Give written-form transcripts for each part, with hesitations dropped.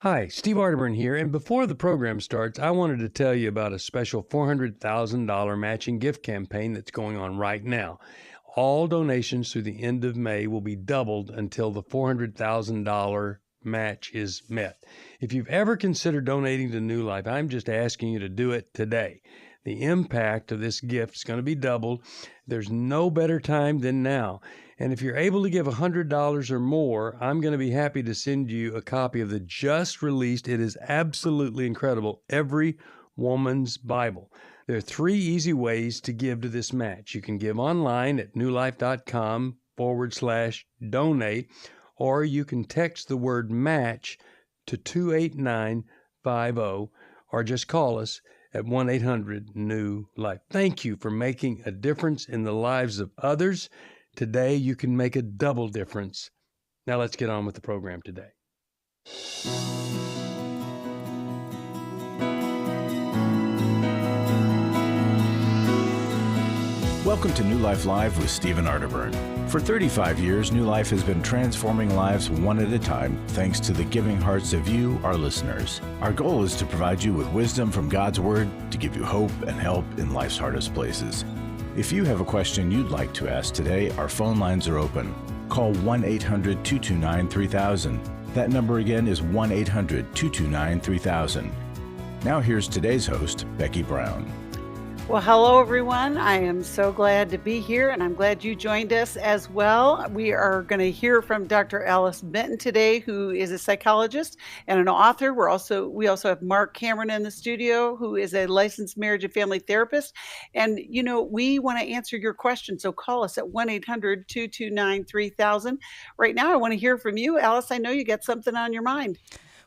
Hi, Steve Arterburn here, and before the program starts, I wanted to tell you about a special $400,000 matching gift campaign that's going on right now. All donations through the end of May will be doubled until the $400,000 match is met. If you've ever considered donating to New Life, I'm just asking you to do it today. The impact of this gift is going to be doubled. There's no better time than now. And if you're able to give $100 or more, I'm going to be happy to send you a copy of the just released, it is absolutely incredible, Every Woman's Bible. There are 3 easy ways to give to this match. You can give online at newlife.com/donate, or you can text the word match to 28950, or just call us at 1-800-NEW-LIFE. Thank you for making a difference in the lives of others. Today, you can make a double difference. Now let's get on with the program today. Welcome to New Life Live with Stephen Arterburn. For 35 years, New Life has been transforming lives one at a time thanks to the giving hearts of you, our listeners. Our goal is to provide you with wisdom from God's Word to give you hope and help in life's hardest places. If you have a question you'd like to ask today, our phone lines are open. Call 1-800-229-3000. That number again is 1-800-229-3000. Now here's today's host, Becky Brown. Well, hello, everyone. I am so glad to be here, and I'm glad you joined us as well. We are going to hear from Dr. Alice Benton today, who is a psychologist and an author. We also have Marc Cameron in the studio, who is a licensed marriage and family therapist. And, we want to answer your questions, so call us at 1-800-229-3000. Right now, I want to hear from you. Alice, I know you got something on your mind.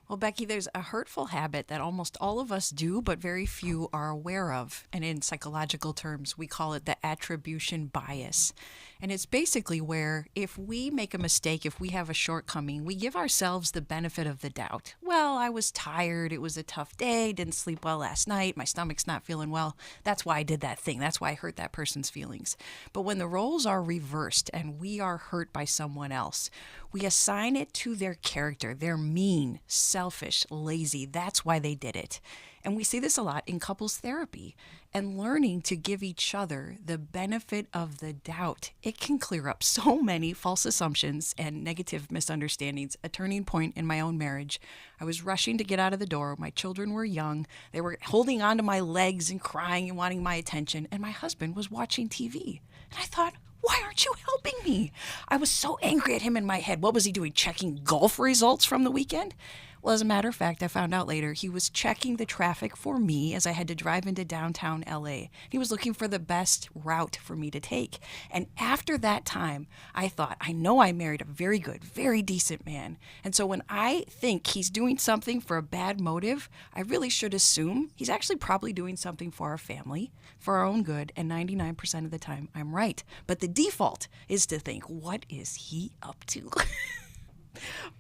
Well, Becky, there's a hurtful habit that almost all of us do, but very few are aware of. And in psychological terms, we call it the attribution bias. And it's basically where if we make a mistake, if we have a shortcoming, we give ourselves the benefit of the doubt. Well, I was tired. It was a tough day. Didn't sleep well last night. My stomach's not feeling well. That's why I did that thing. That's why I hurt that person's feelings. But when the roles are reversed and we are hurt by someone else, we assign it to their character. They're mean, selfish, lazy. That's why they did it. And we see this a lot in couples therapy. And learning to give each other the benefit of the doubt, it can clear up so many false assumptions and negative misunderstandings. A turning point in my own marriage. I was rushing to get out of the door. My children were young. They were holding onto my legs and crying and wanting my attention. And my husband was watching TV. And I thought, why aren't you helping me? I was so angry at him in my head. What was he doing? Checking golf results from the weekend? Well, as a matter of fact, I found out later he was checking the traffic for me as I had to drive into downtown LA. He was looking for the best route for me to take. And after that time, I thought, I know I married a very good, very decent man. And so when I think he's doing something for a bad motive, I really should assume he's actually probably doing something for our family, for our own good, and 99% of the time I'm right. But the default is to think, what is he up to?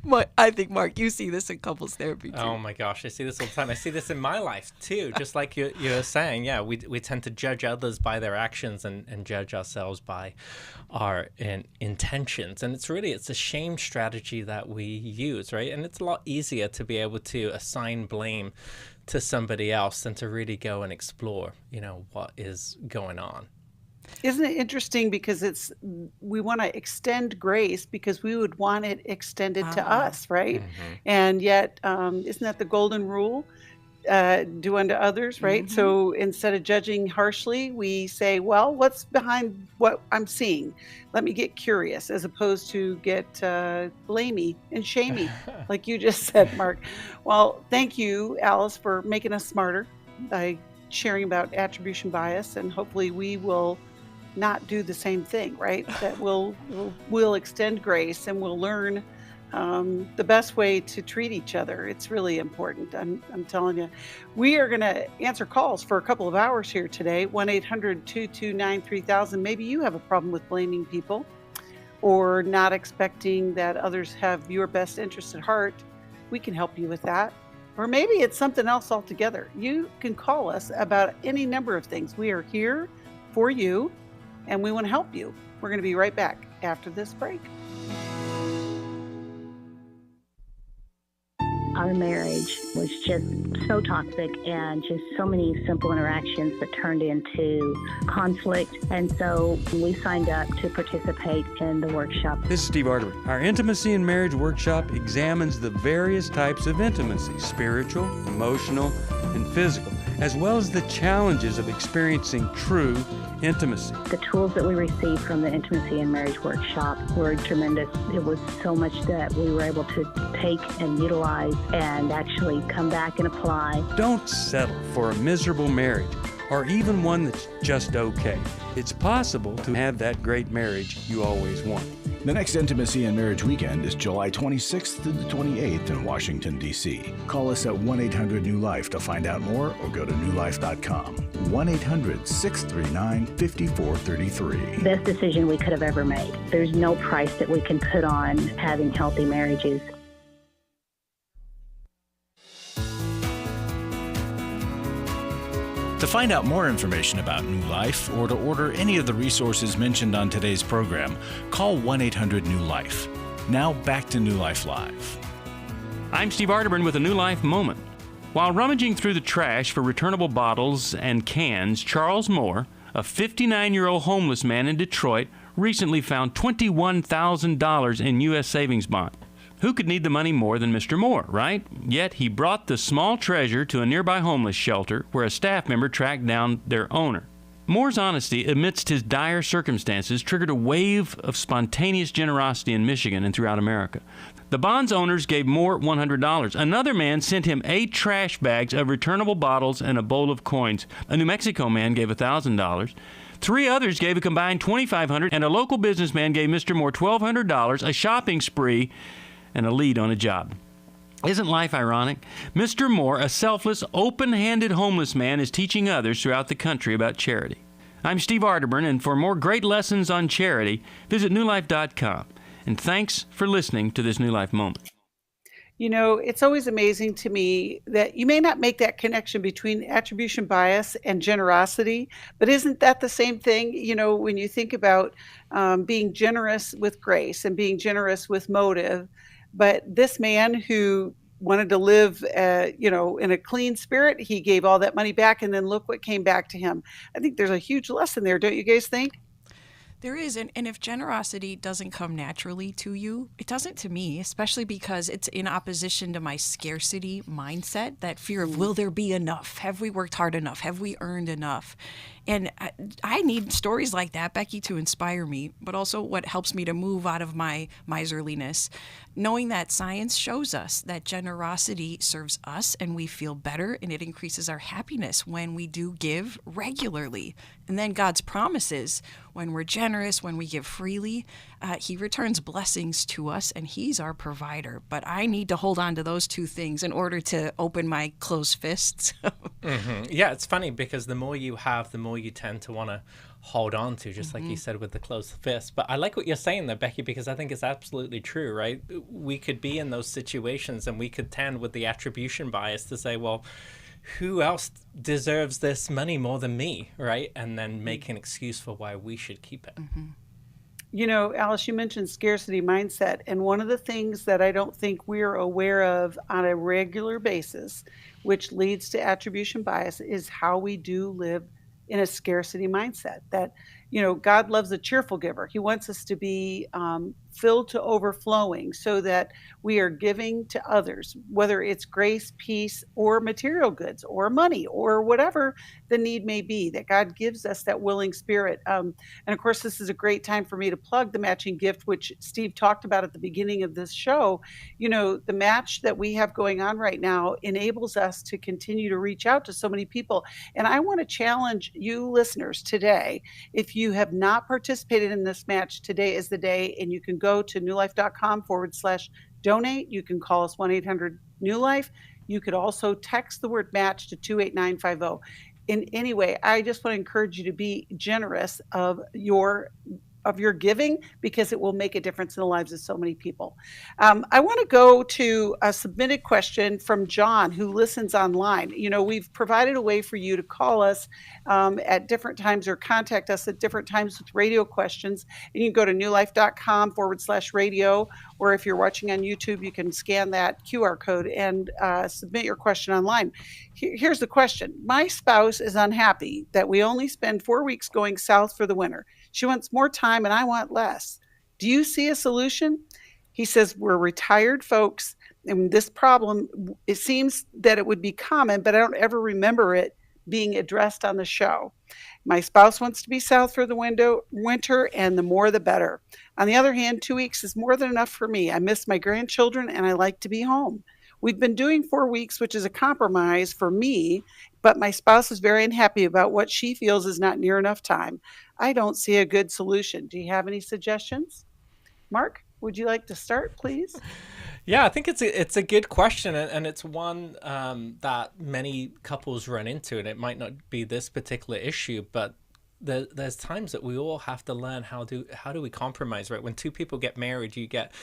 But I think, Marc, you see this in couples therapy too. Oh my gosh, I see this all the time. I see this in my life too. Just like you're saying, yeah, we tend to judge others by their actions and judge ourselves by our intentions. And it's a shame strategy that we use, right? And it's a lot easier to be able to assign blame to somebody else than to really go and explore, what is going on. Isn't it interesting because we want to extend grace because we would want it extended to us, right? Mm-hmm. And yet, isn't that the golden rule? Do unto others, right? Mm-hmm. So instead of judging harshly, we say, well, what's behind what I'm seeing? Let me get curious, as opposed to get blamey and shamey, like you just said, Marc. Well, thank you, Alice, for making us smarter by sharing about attribution bias, and hopefully we will not do the same thing, right? That we'll extend grace and we'll learn the best way to treat each other. It's really important. I'm telling you. We are going to answer calls for a couple of hours here today. 1-800-229-3000. Maybe you have a problem with blaming people or not expecting that others have your best interest at heart. We can help you with that. Or maybe it's something else altogether. You can call us about any number of things. We are here for you, and we want to help you. We're going to be right back after this break. our marriage was just so toxic and just so many simple interactions that turned into conflict. And so we signed up to participate in the workshop. This is Steve Arterburn. Our Intimacy in Marriage workshop examines the various types of intimacy, spiritual, emotional, and physical, as well as the challenges of experiencing true intimacy. The tools that we received from the Intimacy in Marriage workshop were tremendous. It was so much that we were able to take and utilize and actually come back and apply. Don't settle for a miserable marriage or even one that's just okay. It's possible to have that great marriage you always want. The next Intimacy and Marriage weekend is July 26th to the 28th in Washington, D.C. Call us at 1-800-NEW-LIFE to find out more or go to newlife.com. 1-800-639-5433. Best decision we could have ever made. There's no price that we can put on having healthy marriages. To find out more information about New Life or to order any of the resources mentioned on today's program, call 1-800-NEW-LIFE. Now back to New Life Live. I'm Steve Arterburn with a New Life Moment. While rummaging through the trash for returnable bottles and cans, Charles Moore, a 59-year-old homeless man in Detroit, recently found $21,000 in U.S. savings bonds. Who could need the money more than Mr. Moore, right? Yet he brought the small treasure to a nearby homeless shelter where a staff member tracked down their owner. Moore's honesty amidst his dire circumstances triggered a wave of spontaneous generosity in Michigan and throughout America. The bonds owners gave Moore $100. Another man sent him 8 trash bags of returnable bottles and a bowl of coins. A New Mexico man gave $1,000. 3 others gave a combined $2,500, and a local businessman gave Mr. Moore $1,200, a shopping spree, and a lead on a job. Isn't life ironic? Mr. Moore, a selfless, open-handed homeless man, is teaching others throughout the country about charity. I'm Steve Arterburn, and for more great lessons on charity, visit newlife.com. And thanks for listening to this New Life Moment. You know, it's always amazing to me that you may not make that connection between attribution bias and generosity, but isn't that the same thing? You know, when you think about being generous with grace and being generous with motive, but this man who wanted to live, in a clean spirit, he gave all that money back, and then look what came back to him. I think there's a huge lesson there, don't you guys think? There is, and if generosity doesn't come naturally to you, it doesn't to me, especially because it's in opposition to my scarcity mindset, that fear of, will there be enough? Have we worked hard enough? Have we earned enough? And I need stories like that, Becky, to inspire me, but also what helps me to move out of my miserliness, knowing that science shows us that generosity serves us and we feel better, and it increases our happiness when we do give regularly. And then God's promises, when we're generous, when we give freely, he returns blessings to us, and he's our provider. But I need to hold on to those 2 things in order to open my closed fists. Yeah, it's funny because the more you have, the more you tend to want to hold on to, just like you said with the closed fist. But I like what you're saying there, Becky, because I think it's absolutely true, right? We could be in those situations and we could tend with the attribution bias to say, well, who else deserves this money more than me, right? And then make an excuse for why we should keep it. Mm-hmm. You know, Alice, you mentioned scarcity mindset, and one of the things that I don't think we're aware of on a regular basis, which leads to attribution bias, is how we do live in a scarcity mindset. That, you know, God loves a cheerful giver. He wants us to be filled to overflowing so that we are giving to others, whether it's grace, peace, or material goods, or money, or whatever the need may be, that God gives us that willing spirit. And of course, this is a great time for me to plug the matching gift, which Steve talked about at the beginning of this show. You know, the match that we have going on right now enables us to continue to reach out to so many people. And I want to challenge you listeners today. If you have not participated in this match, today is the day, and you can go to newlife.com/donate. You can call us 1-800-NEW-LIFE. You could also text the word match to 28950. In any way, I just want to encourage you to be generous of your of your giving, because it will make a difference in the lives of so many people. I want to go to a submitted question from John, who listens online. We've provided a way for you to call us at different times or contact us at different times with radio questions. And you can go to newlife.com/radio, or if you're watching on YouTube, you can scan that QR code and submit your question online. Here's the question. My spouse is unhappy that we only spend 4 weeks going south for the winter. She wants more time and I want less. Do you see a solution? He says, we're retired folks, and this problem, it seems that it would be common, but I don't ever remember it being addressed on the show. My spouse wants to be south for the winter, and the more the better. On the other hand, 2 weeks is more than enough for me. I miss my grandchildren and I like to be home. We've been doing 4 weeks, which is a compromise for me, but my spouse is very unhappy about what she feels is not near enough time. I don't see a good solution. Do you have any suggestions? Marc, would you like to start, please? Yeah, I think it's a good question, and it's one that many couples run into, and it might not be this particular issue, but there's times that we all have to learn how do we compromise, right? When two people get married, you get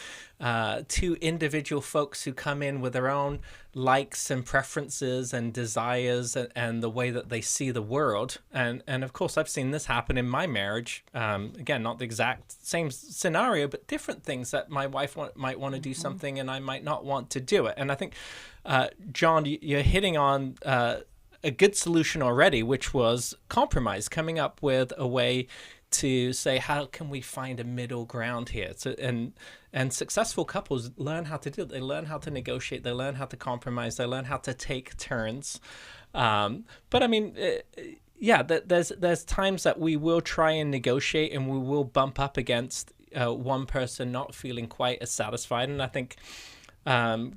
two individual folks who come in with their own likes and preferences and desires and the way that they see the world. And of course, I've seen this happen in my marriage. Again, not the exact same scenario, but different things that my wife might want to do something and I might not want to do it. And I think, John, you're hitting on a good solution already, which was compromise, coming up with a way to say, how can we find a middle ground here? So, and successful couples learn how to do it. They learn how to negotiate. They learn how to compromise. They learn how to take turns. But I mean, there's times that we will try and negotiate, and we will bump up against one person not feeling quite as satisfied. And I think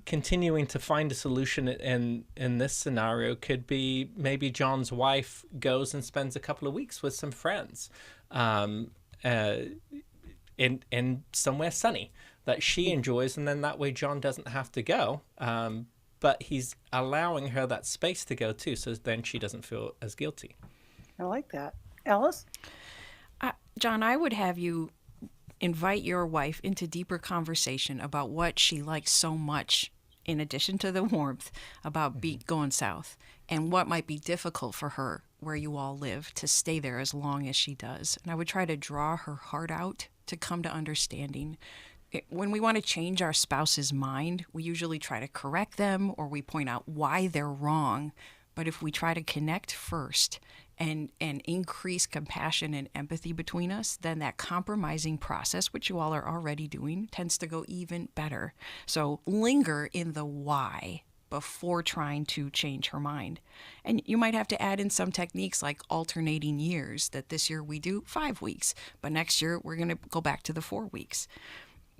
continuing to find a solution in this scenario could be maybe John's wife goes and spends a couple of weeks with some friends in somewhere sunny that she enjoys, and then that way John doesn't have to go, but he's allowing her that space to go too, so then she doesn't feel as guilty. I like that. Alice? John, I would have you invite your wife into deeper conversation about what she likes so much, in addition to the warmth, about going south, and what might be difficult for her where you all live to stay there as long as she does. And I would try to draw her heart out to come to understanding. When we want to change our spouse's mind, we usually try to correct them or we point out why they're wrong. But if we try to connect first and increase compassion and empathy between us, then that compromising process, which you all are already doing, tends to go even better. So linger in the why before trying to change her mind. And you might have to add in some techniques like alternating years, that this year we do 5 weeks, but next year we're going to go back to the 4 weeks.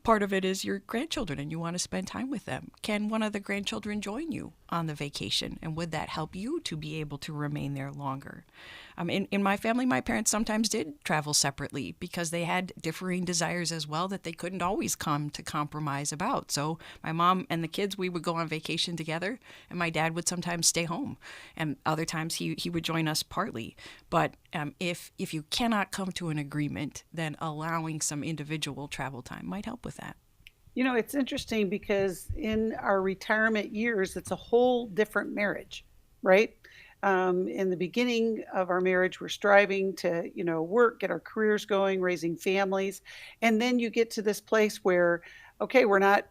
Part of it is your grandchildren and you want to spend time with them. Can one of the grandchildren join you on the vacation? And would that help you to be able to remain there longer? In my family, my parents sometimes did travel separately because they had differing desires as well that they couldn't always come to compromise about. So my mom and the kids, we would go on vacation together, and my dad would sometimes stay home. And other times he would join us partly. But if you cannot come to an agreement, then allowing some individual travel time might help with that. You know, it's interesting because in our retirement years, it's a whole different marriage, right? In the beginning of our marriage, we're striving to, work, get our careers going, raising families. And then you get to this place where, okay, we're not,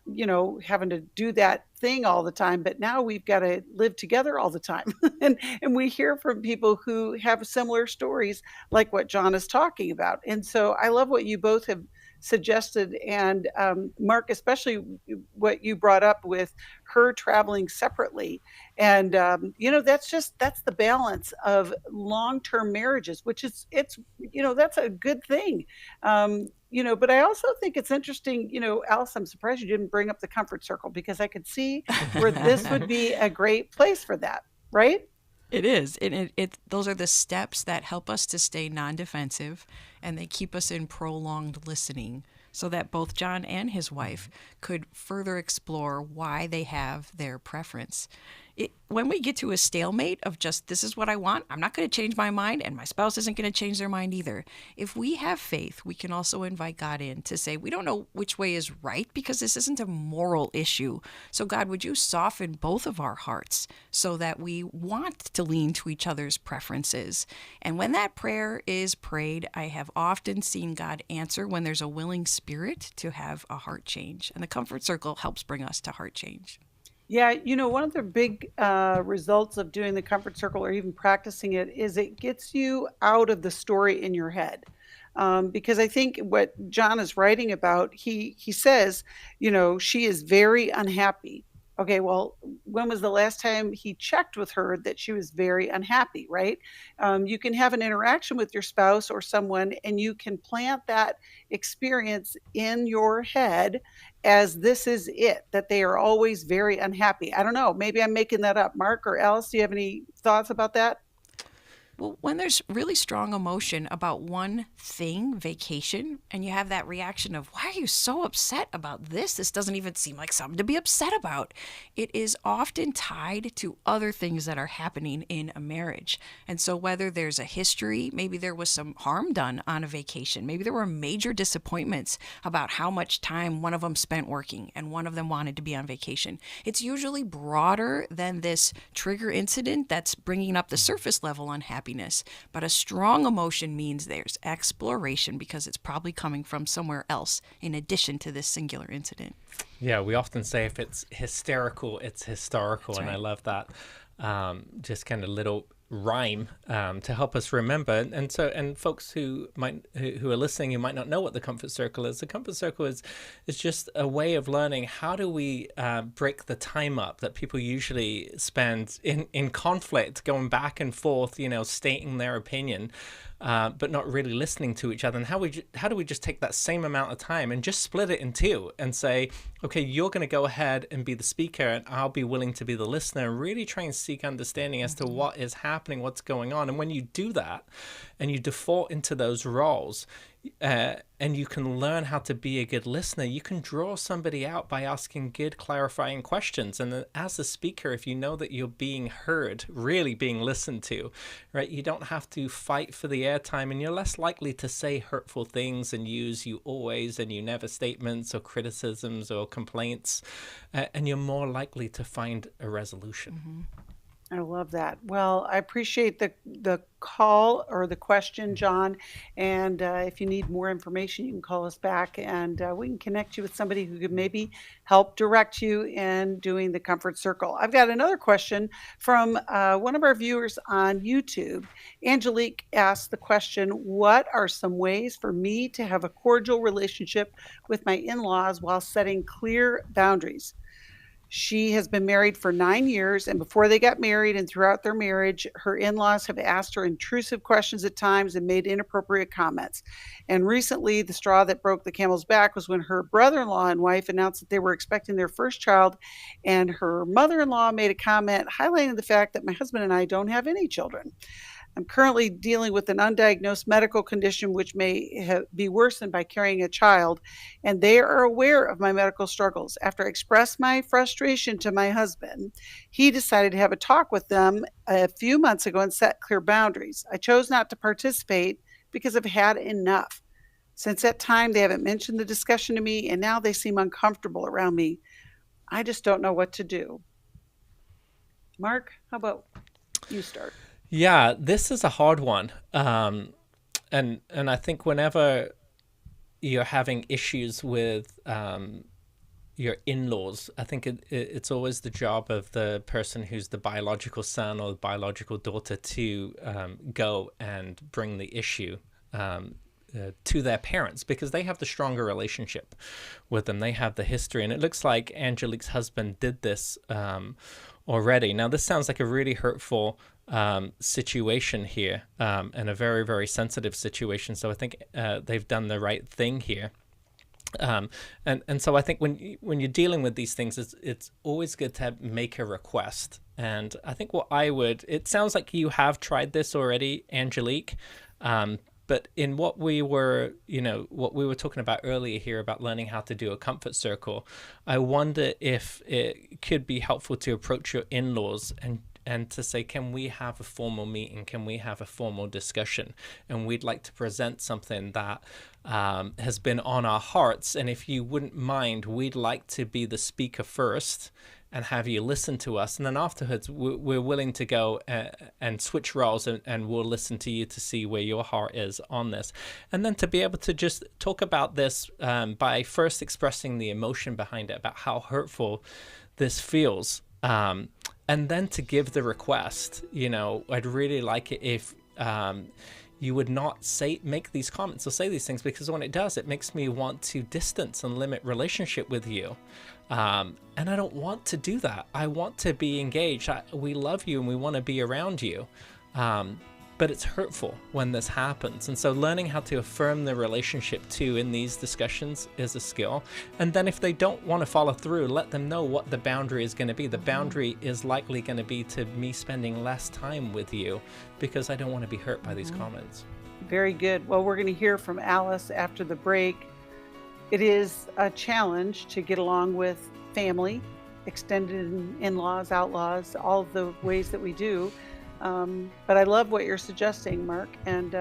having to do that thing all the time, but now we've got to live together all the time. and we hear from people who have similar stories like what John is talking about. And so I love what you both have suggested, and Marc, especially what you brought up with her traveling separately. And that's the balance of long-term marriages, which is that's a good thing. But I also think it's interesting, Alice, I'm surprised you didn't bring up the comfort circle, because I could see where this would be a great place for that, right? It is. Those are the steps that help us to stay non-defensive, and they keep us in prolonged listening so that both John and his wife could further explore why they have their preference. When we get to a stalemate of just, this is what I want, I'm not going to change my mind, and my spouse isn't going to change their mind either. If we have faith, we can also invite God in to say, we don't know which way is right because this isn't a moral issue. So God, would you soften both of our hearts so that we want to lean to each other's preferences? And when that prayer is prayed, I have often seen God answer when there's a willing spirit to have a heart change. And the Comfort Circle helps bring us to heart change. Yeah, one of the big results of doing the Comfort Circle or even practicing it is it gets you out of the story in your head. Because I think what John is writing about, he says, she is very unhappy. Okay, well, when was the last time he checked with her that she was very unhappy, right? You can have an interaction with your spouse or someone, and you can plant that experience in your head as this is it, that they are always very unhappy. I don't know, maybe I'm making that up. Mark or Alice, do you have any thoughts about that? Well, when there's really strong emotion about one thing, vacation, and you have that reaction of, why are you so upset about this? This doesn't even seem like something to be upset about. It is often tied to other things that are happening in a marriage. And so whether there's a history, maybe there was some harm done on a vacation, maybe there were major disappointments about how much time one of them spent working and one of them wanted to be on vacation. It's usually broader than this trigger incident that's bringing up the surface level unhappiness. But a strong emotion means there's exploration because it's probably coming from somewhere else in addition to this singular incident. Yeah, we often say if it's hysterical, it's historical. That's and right. I love that. Just kind of little rhyme to help us remember. And folks who are listening, who might not know what the Comfort Circle is. The Comfort Circle is just a way of learning how do we break the time up that people usually spend in conflict, going back and forth, stating their opinion, but not really listening to each other. And how do we just take that same amount of time and just split it in two and say, okay, you're going to go ahead and be the speaker and I'll be willing to be the listener, and really try and seek understanding as to what is happening, what's going on. And when you do that and you default into those roles, and you can learn how to be a good listener, you can draw somebody out by asking good clarifying questions. And then as a speaker, if you know that you're being heard, really being listened to, right, you don't have to fight for the airtime, and you're less likely to say hurtful things and use "you always" and "you never" statements or criticisms or complaints, and you're more likely to find a resolution. Mm-hmm. I love that. Well, I appreciate the call or the question, John. And if you need more information, you can call us back and we can connect you with somebody who could maybe help direct you in doing the Comfort Circle. I've got another question from one of our viewers on YouTube. Angelique asked the question, what are some ways for me to have a cordial relationship with my in-laws while setting clear boundaries? She has been married for 9 years, and before they got married and throughout their marriage, her in-laws have asked her intrusive questions at times and made inappropriate comments. And recently, the straw that broke the camel's back was when her brother-in-law and wife announced that they were expecting their first child, and her mother-in-law made a comment highlighting the fact that my husband and I don't have any children. I'm currently dealing with an undiagnosed medical condition which may be worsened by carrying a child, and they are aware of my medical struggles. After I expressed my frustration to my husband, he decided to have a talk with them a few months ago and set clear boundaries. I chose not to participate because I've had enough. Since that time, they haven't mentioned the discussion to me, and now they seem uncomfortable around me. I just don't know what to do. Mark, how about you start? Yeah, this is a hard one. And I think whenever you're having issues with your in-laws, I think it's always the job of the person who's the biological son or the biological daughter to go and bring the issue to their parents, because they have the stronger relationship with them. They have the history. And it looks like Angelique's husband did this already. Now, this sounds like a really hurtful situation here, and a very, very sensitive situation. So I think they've done the right thing here. And so I think when you're dealing with these things, it's always good to make a request. And I think it sounds like you have tried this already, Angelique, but but in what we were talking about earlier here about learning how to do a comfort circle, I wonder if it could be helpful to approach your in-laws and to say, can we have a formal meeting? Can we have a formal discussion? And we'd like to present something that has been on our hearts. And if you wouldn't mind, we'd like to be the speaker first and have you listen to us. And then afterwards, we're willing to go and switch roles and we'll listen to you to see where your heart is on this. And then to be able to just talk about this by first expressing the emotion behind it, about how hurtful this feels. And then to give the request, I'd really like it if you would not make these comments or say these things, because when it does, it makes me want to distance and limit relationship with you. And I don't want to do that. I want to be engaged. We love you and we want to be around you. But it's hurtful when this happens. And so learning how to affirm the relationship too in these discussions is a skill. And then if they don't want to follow through, let them know what the boundary is going to be. The boundary is likely going to be to me spending less time with you because I don't want to be hurt by these comments. Very good. Well, we're going to hear from Alice after the break. It is a challenge to get along with family, extended in-laws, outlaws, all of the ways that we do. But I love what you're suggesting, Marc, and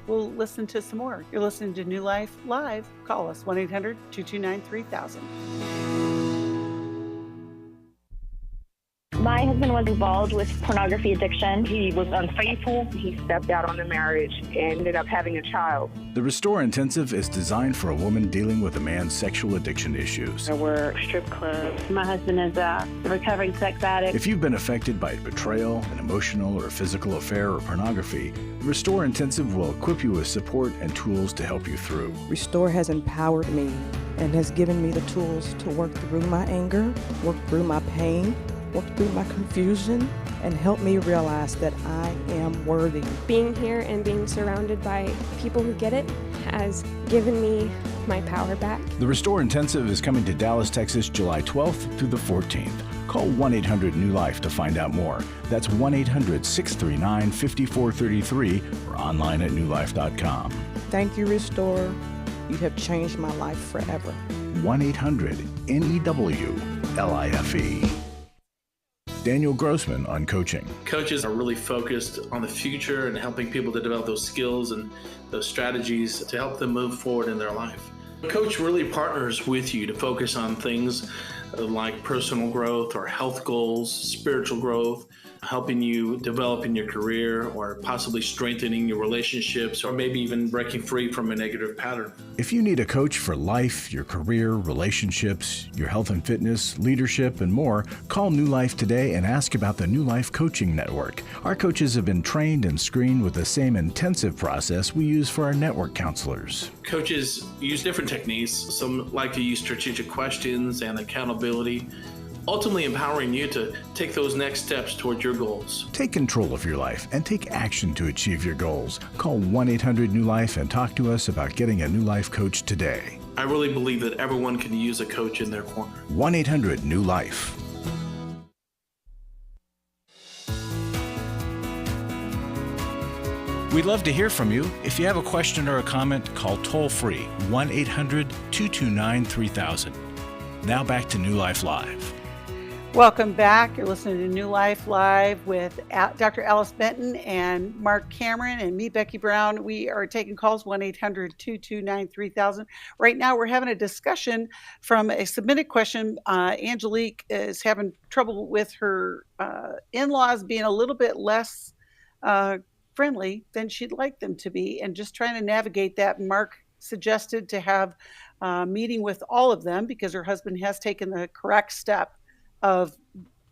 we'll listen to some more. You're listening to New Life Live. Call us, 1-800-229-3000. My husband was involved with pornography addiction. He was unfaithful. He stepped out on the marriage and ended up having a child. The Restore Intensive is designed for a woman dealing with a man's sexual addiction issues. There were strip clubs. My husband is a recovering sex addict. If you've been affected by betrayal, an emotional or physical affair, or pornography, the Restore Intensive will equip you with support and tools to help you through. Restore has empowered me and has given me the tools to work through my anger, work through my pain, work through my confusion, and help me realize that I am worthy. Being here and being surrounded by people who get it has given me my power back. The Restore Intensive is coming to Dallas, Texas, July 12th through the 14th. Call 1-800-NEW-LIFE to find out more. That's 1-800-639-5433 or online at newlife.com. Thank you, Restore. You have changed my life forever. 1-800-NEW-LIFE. Daniel Grossman on coaching. Coaches are really focused on the future and helping people to develop those skills and those strategies to help them move forward in their life. A coach really partners with you to focus on things like personal growth or health goals, spiritual growth, helping you develop in your career or possibly strengthening your relationships or maybe even breaking free from a negative pattern. If you need a coach for life, your career, relationships, your health and fitness, leadership, and more, call New Life today and ask about the New Life Coaching Network. Our coaches have been trained and screened with the same intensive process we use for our network counselors. Coaches use different techniques. Some like to use strategic questions and accountability, ultimately empowering you to take those next steps towards your goals. Take control of your life and take action to achieve your goals. Call 1-800-NEW-LIFE and talk to us about getting a New Life coach today. I really believe that everyone can use a coach in their corner. 1-800-NEW-LIFE. We'd love to hear from you. If you have a question or a comment, call toll-free 1-800-229-3000. Now back to New Life Live. Welcome back. You're listening to New Life Live with Dr. Alice Benton and Marc Cameron and me, Becky Brown. We are taking calls, 1-800-229-3000. Right now, we're having a discussion from a submitted question. Angelique is having trouble with her in-laws being a little bit less friendly than she'd like them to be, and just trying to navigate that. Marc suggested to have a meeting with all of them because her husband has taken the correct step of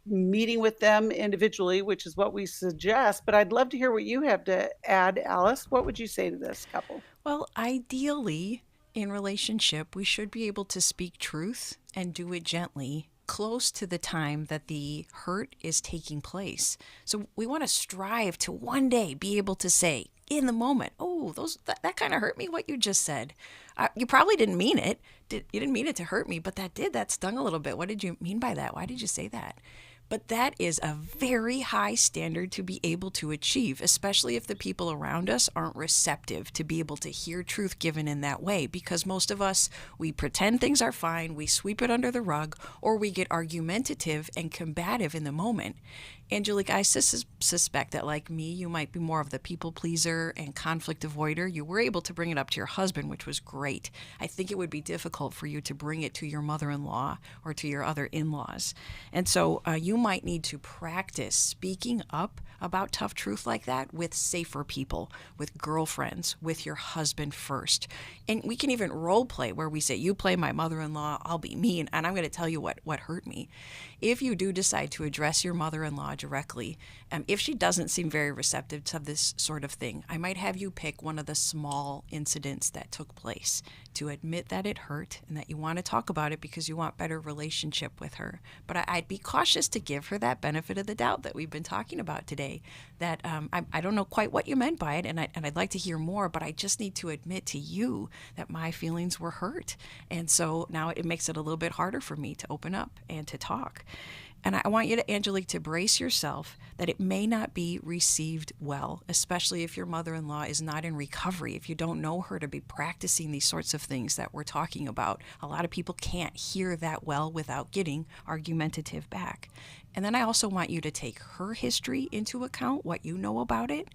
meeting with them individually, which is what we suggest. But I'd love to hear what you have to add, Alice. What would you say to this couple? Well, ideally, in relationship, we should be able to speak truth and do it gently, close to the time that the hurt is taking place. So we want to strive to one day be able to say in the moment, oh, that kind of hurt me, what you just said. You probably didn't mean it. You didn't mean it to hurt me, but that stung a little bit. What did you mean by that? Why did you say that? But that is a very high standard to be able to achieve, especially if the people around us aren't receptive to be able to hear truth given in that way. Because most of us, we pretend things are fine, we sweep it under the rug, or we get argumentative and combative in the moment. Angelique, I suspect that, like me, you might be more of the people pleaser and conflict avoider. You were able to bring it up to your husband, which was great. I think it would be difficult for you to bring it to your mother-in-law or to your other in-laws. And so you might need to practice speaking up about tough truth like that with safer people, with girlfriends, with your husband first. And we can even role play where we say, you play my mother-in-law, I'll be me, and I'm going to tell you what hurt me. If you do decide to address your mother-in-law directly, if she doesn't seem very receptive to this sort of thing, I might have you pick one of the small incidents that took place to admit that it hurt and that you want to talk about it because you want better relationship with her. But I'd be cautious to give her that benefit of the doubt that we've been talking about today, that I don't know quite what you meant by it, and I'd like to hear more, but I just need to admit to you that my feelings were hurt. And so now it makes it a little bit harder for me to open up and to talk. And I want you to, Angelique, to brace yourself that it may not be received well, especially if your mother-in-law is not in recovery, if you don't know her to be practicing these sorts of things that we're talking about. A lot of people can't hear that well without getting argumentative back. And then I also want you to take her history into account, what you know about it.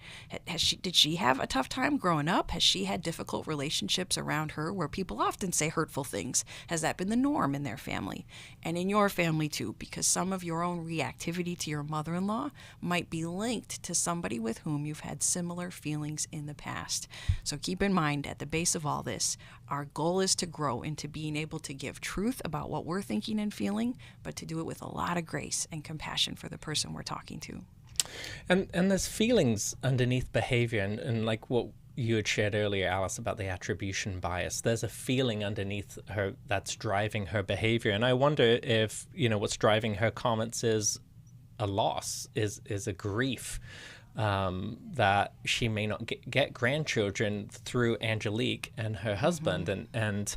Did she have a tough time growing up? Has she had difficult relationships around her where people often say hurtful things? Has that been the norm in their family? And in your family too, because some of your own reactivity to your mother-in-law might be linked to somebody with whom you've had similar feelings in the past. So keep in mind, at the base of all this, our goal is to grow into being able to give truth about what we're thinking and feeling, but to do it with a lot of grace and compassion for the person we're talking to. And there's feelings underneath behavior, and like what you had shared earlier, Alice, about the attribution bias. There's a feeling underneath her that's driving her behavior. And I wonder if, what's driving her comments is a loss, is a grief, that she may not get grandchildren through Angelique and her husband. And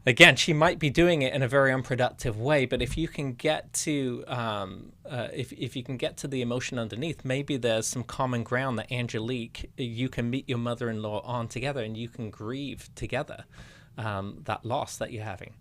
again, she might be doing it in a very unproductive way, but if you can get to if you can get to the emotion underneath, maybe there's some common ground that Angelique, you can meet your mother-in-law on together, and you can grieve together that loss that you're having.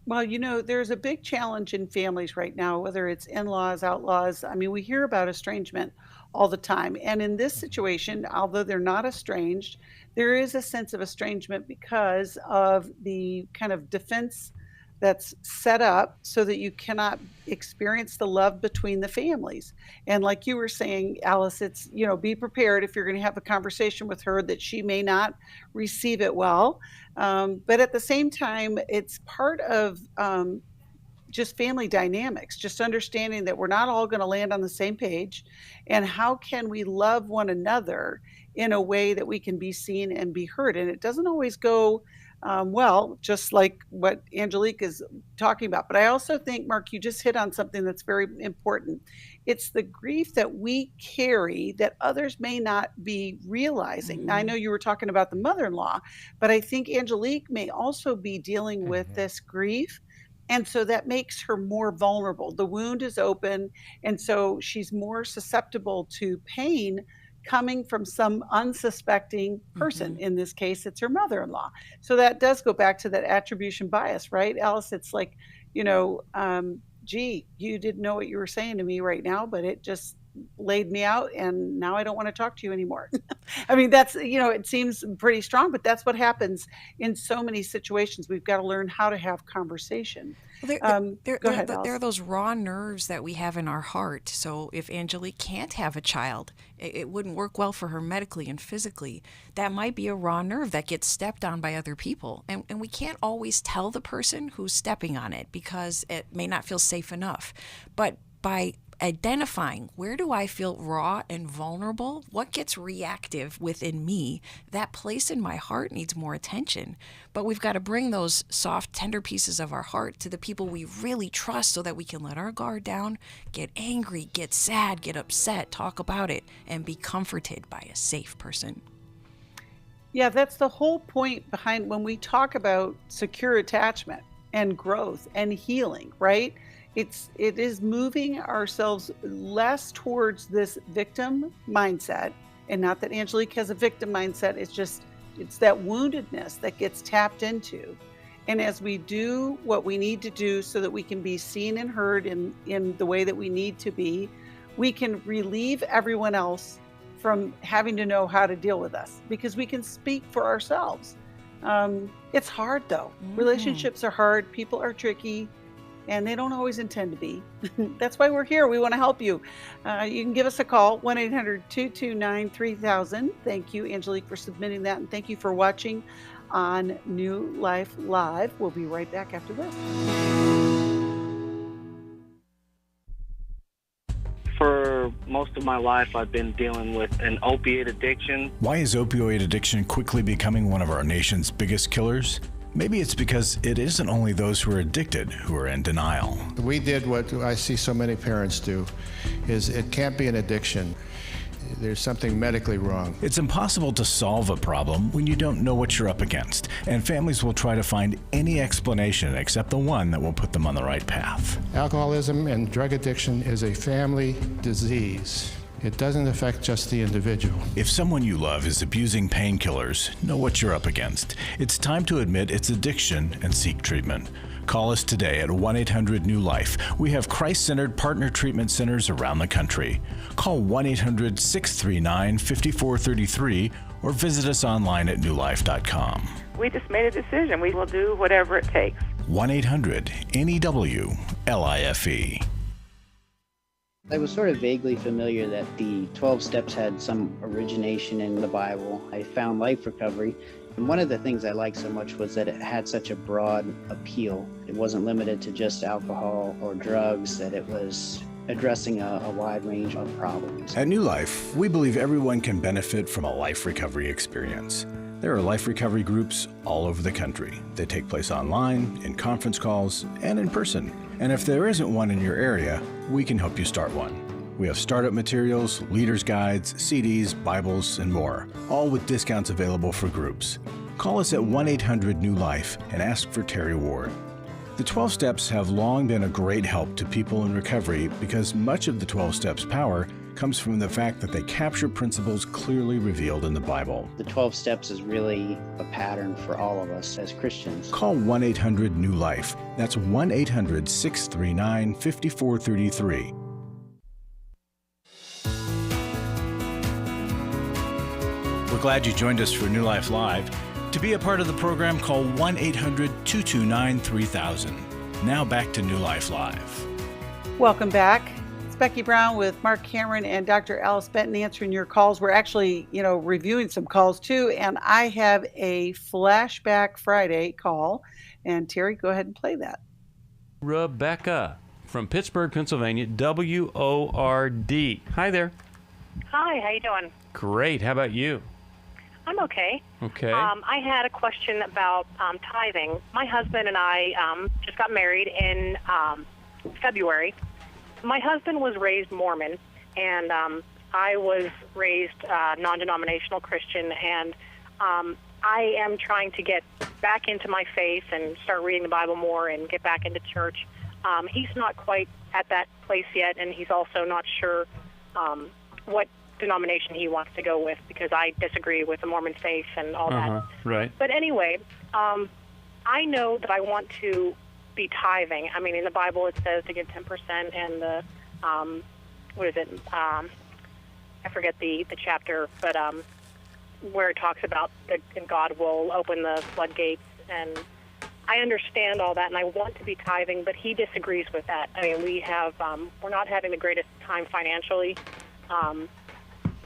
Well, there's a big challenge in families right now, whether it's in-laws, outlaws. I mean, we hear about estrangement all the time. And in this situation, although they're not estranged, there is a sense of estrangement because of the kind of defense that's set up so that you cannot experience the love between the families. And like you were saying, Alice, it's, be prepared if you're going to have a conversation with her that she may not receive it well. But at the same time, it's part of just family dynamics, just understanding that we're not all going to land on the same page, and how can we love one another in a way that we can be seen and be heard. And it doesn't always go well, just like what Angelique is talking about. But I also think, Marc, you just hit on something that's very important. It's the grief that we carry that others may not be realizing. Now, I know you were talking about the mother-in-law, but I think Angelique may also be dealing with this grief. And so that makes her more vulnerable. The wound is open, and so she's more susceptible to pain coming from some unsuspecting person. In this case, it's her mother-in-law. So that does go back to that attribution bias, right, Alice? It's like, gee, you didn't know what you were saying to me right now, but it just laid me out, and now I don't want to talk to you anymore. I mean, that's, it seems pretty strong, but that's what happens in so many situations. We've got to learn how to have conversation. Well, there are those raw nerves that we have in our heart. So if Angelique can't have a child, it wouldn't work well for her medically and physically. That might be a raw nerve that gets stepped on by other people. And we can't always tell the person who's stepping on it because it may not feel safe enough. But by identifying where do I feel raw and vulnerable, what gets reactive within me, that place in my heart needs more attention. But we've got to bring those soft, tender pieces of our heart to the people we really trust so that we can let our guard down, get angry, get sad, get upset, talk about it, and be comforted by a safe person. Yeah, that's the whole point behind when we talk about secure attachment and growth and healing, right? it is moving ourselves less towards this victim mindset. And not that Angelique has a victim mindset, it's that woundedness that gets tapped into. And as we do what we need to do so that we can be seen and heard in the way that we need to be, we can relieve everyone else from having to know how to deal with us, because we can speak for ourselves. It's hard though. Relationships are hard, people are tricky, and they don't always intend to be. That's why we're here. We want to help you. You can give us a call, 1-800-229-3000. Thank you, Angelique, for submitting that, and thank you for watching on New Life Live. We'll be right back after this. For most of my life, I've been dealing with an opiate addiction. Why is opioid addiction quickly becoming one of our nation's biggest killers? Maybe it's because it isn't only those who are addicted who are in denial. We did what I see so many parents do, is it can't be an addiction. There's something medically wrong. It's impossible to solve a problem when you don't know what you're up against, and families will try to find any explanation except the one that will put them on the right path. Alcoholism and drug addiction is a family disease. It doesn't affect just the individual. If someone you love is abusing painkillers, know what you're up against. It's time to admit it's addiction and seek treatment. Call us today at 1-800-NEW-LIFE. We have Christ-centered partner treatment centers around the country. Call 1-800-639-5433 or visit us online at newlife.com. We just made a decision. We will do whatever it takes. 1-800-NEW-LIFE. I was sort of vaguely familiar that the 12 steps had some origination in the Bible. I found Life Recovery, and one of the things I liked so much was that it had such a broad appeal. It wasn't limited to just alcohol or drugs, that it was addressing a wide range of problems. At New Life, we believe everyone can benefit from a life recovery experience. There are life recovery groups all over the country. They take place online, in conference calls, and in person. And if there isn't one in your area, we can help you start one. We have startup materials, leaders' guides, CDs, Bibles, and more, all with discounts available for groups. Call us at 1-800-NEW-LIFE and ask for Terry Ward. The 12 Steps have long been a great help to people in recovery because much of the 12 Steps' power comes from the fact that they capture principles clearly revealed in the Bible. The 12 steps is really a pattern for all of us as Christians. Call 1-800-NEW-LIFE. That's 1-800-639-5433. We're glad you joined us for New Life Live. To be a part of the program, call 1-800-229-3000. Now back to New Life Live. Welcome back. It's Becky Brown with Marc Cameron and Dr. Alice Benton answering your calls. We're actually, reviewing some calls too, and I have a Flashback Friday call. And Terry, go ahead and play that. Rebecca from Pittsburgh, Pennsylvania, WORD. Hi there. Hi, how you doing? Great. How about you? I'm okay. Okay. I had a question about tithing. My husband and I just got married in February. My husband was raised Mormon, and I was raised non-denominational Christian, and I am trying to get back into my faith and start reading the Bible more and get back into church. He's not quite at that place yet, and he's also not sure what denomination he wants to go with, because I disagree with the Mormon faith and all that. Right. But anyway, I know that I want to be tithing. I mean, in the Bible it says to give 10%, and the what is it? I forget the chapter, but where it talks about that God will open the floodgates, and I understand all that, and I want to be tithing, but he disagrees with that. I mean, we're not having the greatest time financially.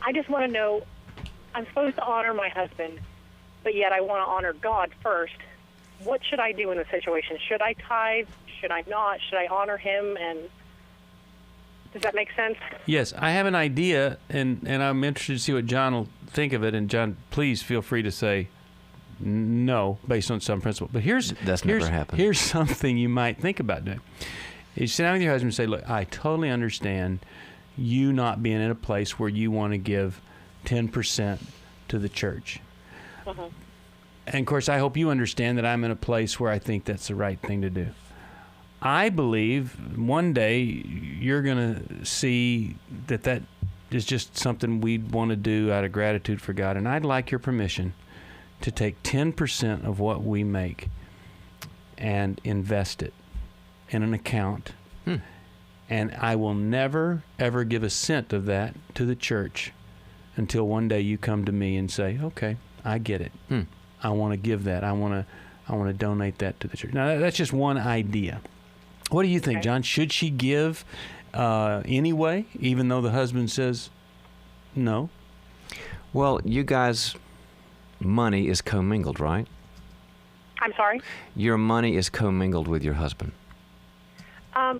I just want to know, I'm supposed to honor my husband, but yet I want to honor God first. What should I do in this situation? Should I tithe? Should I not? Should I honor him? And does that make sense? Yes, I have an idea, and I'm interested to see what John will think of it. And John, please feel free to say no based on some principle. But never happened. Here's something you might think about doing. You sit down with your husband and say, look, I totally understand you not being in a place where you want to give 10% to the church. And of course, I hope you understand that I'm in a place where I think that's the right thing to do. I believe one day you're going to see that is just something we'd want to do out of gratitude for God. And I'd like your permission to take 10% of what we make and invest it in an account. And I will never, ever give a cent of that to the church until one day you come to me and say, okay, I get it. I want to give that. I want to donate that to the church. Now, that's just one idea. What do you think, John? Should she give anyway, even though the husband says no? Well, you guys, money is commingled, right? I'm sorry? Your money is commingled with your husband.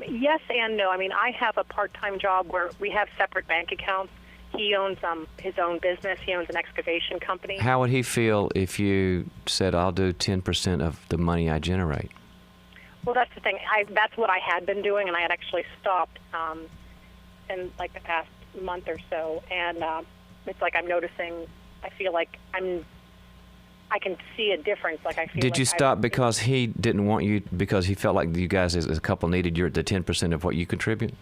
Yes and no. I mean, I have a part-time job where we have separate bank accounts. He owns his own business. He owns an excavation company. How would he feel if you said, I'll do 10% of the money I generate? Well, that's the thing. That's what I had been doing, and I had actually stopped in like the past month or so. And it's like I'm noticing. I feel like I can see a difference. Like I feel. Did like you stop because he didn't want you? Because he felt like you guys as a couple needed the 10% of what you contribute?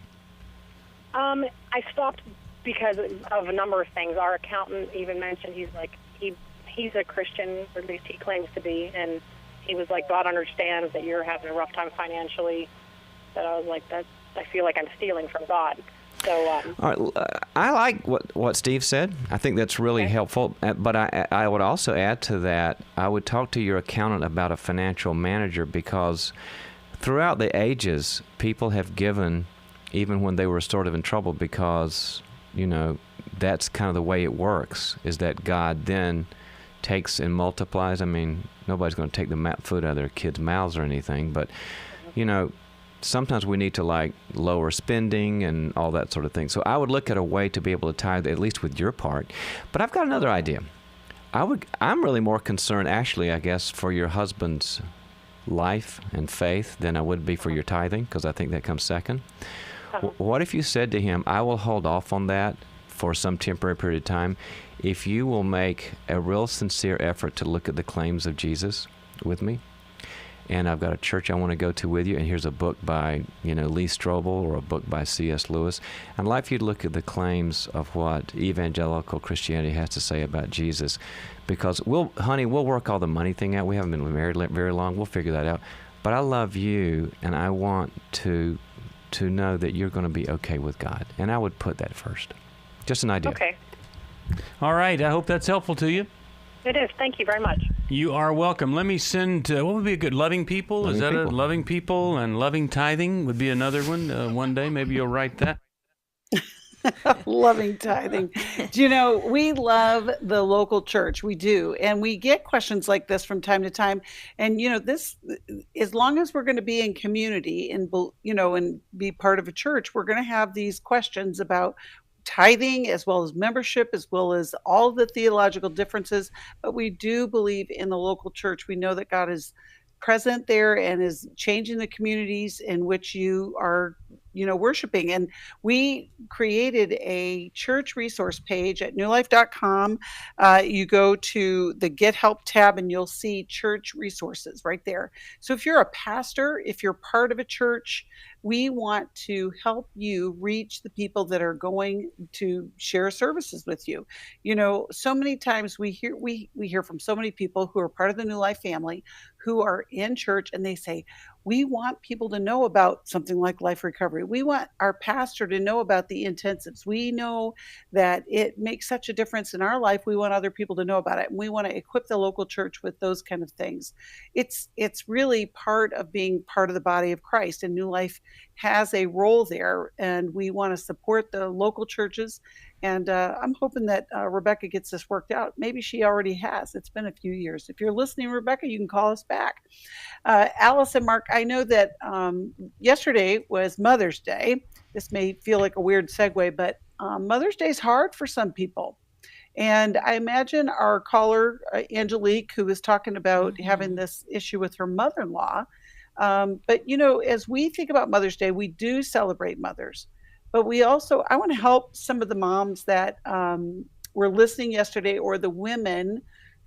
I stopped because of a number of things. Our accountant even mentioned he's a Christian, or at least he claims to be, and he was like, God understands that you're having a rough time financially. That I was like, I feel like I'm stealing from God. So, all right, I like what Steve said. I think that's really helpful. But I would also add to that, I would talk to your accountant about a financial manager, because throughout the ages, people have given even when they were sort of in trouble, because, that's kind of the way it works, is that God then takes and multiplies. I mean, nobody's going to take the food out of their kids' mouths or anything, but, sometimes we need to lower spending and all that sort of thing. So I would look at a way to be able to tithe, at least with your part. But I've got another idea. I'm really more concerned, actually, I guess, for your husband's life and faith than I would be for your tithing, because I think that comes second. What if you said to him, I will hold off on that for some temporary period of time if you will make a real sincere effort to look at the claims of Jesus with me? And I've got a church I want to go to with you, and here's a book by, Lee Strobel, or a book by C.S. Lewis. I'd like for you to look at the claims of what evangelical Christianity has to say about Jesus, because we'll work all the money thing out. We haven't been married very long. We'll figure that out. But I love you, and I want to know that you're going to be okay with God. And I would put that first. Just an idea. Okay. All right. I hope that's helpful to you. It is. Thank you very much. You are welcome. Let me send, what would be a good, loving people? Is that a loving people? And loving tithing would be another one. One day, maybe you'll write that. Loving tithing. We love the local church. We do. And we get questions like this from time to time. And, this, as long as we're going to be in community and, and be part of a church, we're going to have these questions about tithing, as well as membership, as well as all the theological differences. But we do believe in the local church. We know that God is present there and is changing the communities in which you are, worshiping. And we created a church resource page at newlife.com. You go to the Get Help tab and you'll see church resources right there. So if you're a pastor, if you're part of a church, we want to help you reach the people that are going to share services with you. So many times we hear from so many people who are part of the New Life family who are in church, and they say, we want people to know about something like life recovery. We want our pastor to know about the intensives. We know that it makes such a difference in our life. We want other people to know about it. And we want to equip the local church with those kind of things. It's really part of being part of the body of Christ, and New Life has a role there. And we want to support the local churches. And I'm hoping that Rebecca gets this worked out. Maybe she already has. It's been a few years. If you're listening, Rebecca, you can call us back. Alice and Mark, I know that yesterday was Mother's Day. This may feel like a weird segue, but Mother's Day is hard for some people. And I imagine our caller, Angelique, who was talking about having this issue with her mother-in-law. But, as we think about Mother's Day, we do celebrate mothers. But I want to help some of the moms that were listening yesterday, or the women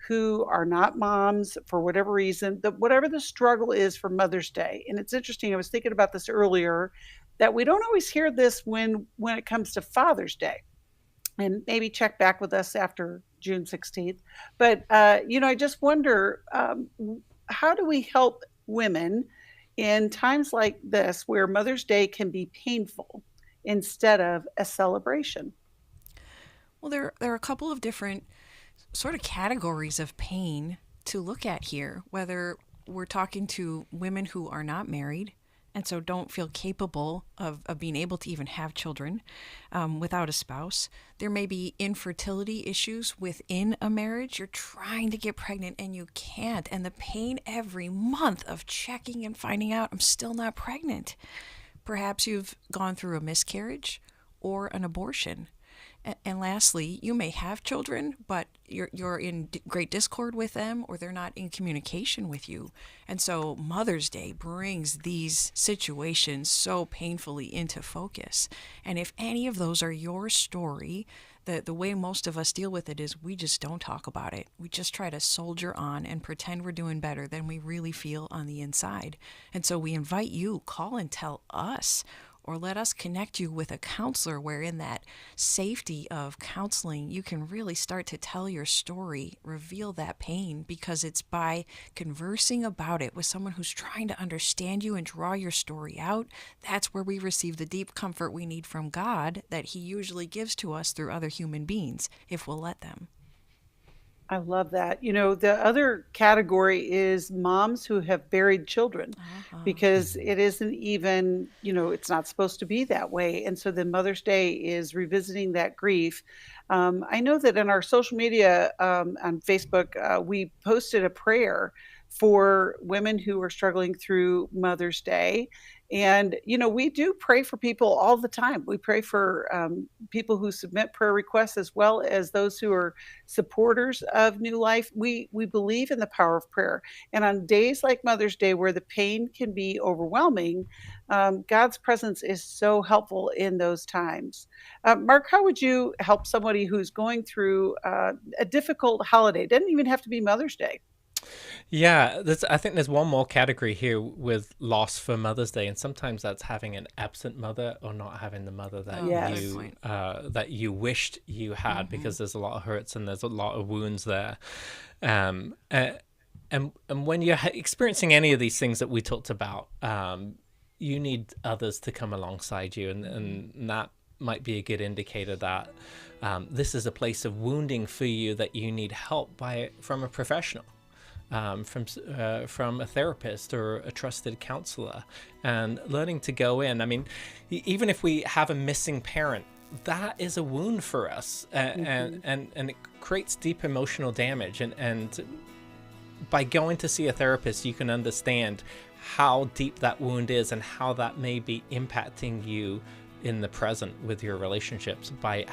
who are not moms for whatever reason, whatever the struggle is for Mother's Day. And it's interesting, I was thinking about this earlier, that we don't always hear this when it comes to Father's Day. And maybe check back with us after June 16th. But, I just wonder, how do we help women in times like this where Mother's Day can be painful instead of a celebration? Well, there are a couple of different sort of categories of pain to look at here, whether we're talking to women who are not married and so don't feel capable of being able to even have children without a spouse. There may be infertility issues within a marriage. You're trying to get pregnant and you can't. And the pain every month of checking and finding out I'm still not pregnant. Perhaps you've gone through a miscarriage or an abortion. And lastly, you may have children, but you're in great discord with them, or they're not in communication with you. And so Mother's Day brings these situations so painfully into focus. And if any of those are your story, the way most of us deal with it is we just don't talk about it. We just try to soldier on and pretend we're doing better than we really feel on the inside. And so we invite you, call and tell us, or let us connect you with a counselor where in that safety of counseling, you can really start to tell your story, reveal that pain, because it's by conversing about it with someone who's trying to understand you and draw your story out, that's where we receive the deep comfort we need from God that He usually gives to us through other human beings, if we'll let them. I love that. The other category is moms who have buried children, because it isn't even, it's not supposed to be that way. And so then Mother's Day is revisiting that grief. I know that in our social media on Facebook, we posted a prayer for women who are struggling through Mother's Day. And, we do pray for people all the time. We pray for people who submit prayer requests as well as those who are supporters of New Life. We believe in the power of prayer. And on days like Mother's Day, where the pain can be overwhelming, God's presence is so helpful in those times. Marc, how would you help somebody who's going through a difficult holiday? It doesn't even have to be Mother's Day. Yeah, I think there's one more category here with loss for Mother's Day, and sometimes that's having an absent mother or not having the mother that that you wished you had, because there's a lot of hurts and there's a lot of wounds there. And when you're experiencing any of these things that we talked about, you need others to come alongside you, and that might be a good indicator that this is a place of wounding for you that you need help from a professional. From a therapist or a trusted counselor, and learning to go in. I mean, even if we have a missing parent, that is a wound for us, and it creates deep emotional damage. And by going to see a therapist, you can understand how deep that wound is and how that may be impacting you in the present with your relationships by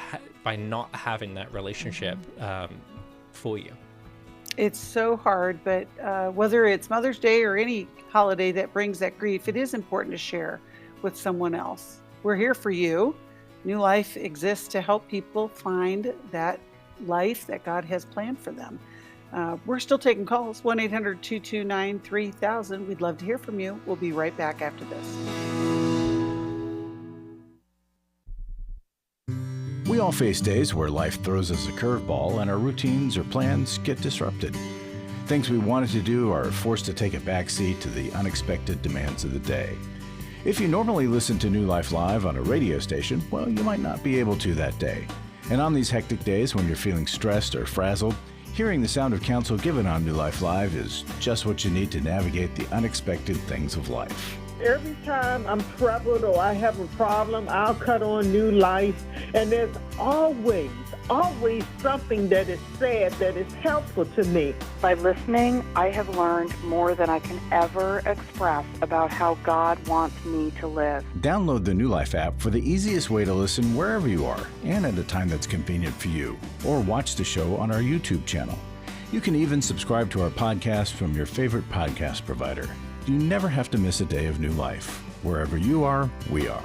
not having that relationship for you. It's so hard, but whether it's Mother's Day or any holiday that brings that grief, it is important to share with someone else. We're here for you. New Life exists to help people find that life that God has planned for them. We're still taking calls, 1-800-229-3000. We'd love to hear from you. We'll be right back after this. We all face days where life throws us a curveball and our routines or plans get disrupted. Things we wanted to do are forced to take a backseat to the unexpected demands of the day. If you normally listen to New Life Live on a radio station, well, you might not be able to that day. And on these hectic days when you're feeling stressed or frazzled, hearing the sound of counsel given on New Life Live is just what you need to navigate the unexpected things of life. Every time I'm troubled or I have a problem, I'll cut on New Life, and there's always something that is said that is helpful to me. By listening, I have learned more than I can ever express about how God wants me to live. Download the New Life app for the easiest way to listen wherever you are and at a time that's convenient for you, or watch the show on our YouTube channel. You can even subscribe to our podcast from your favorite podcast provider. You never have to miss a day of New Life. Wherever you are, we are.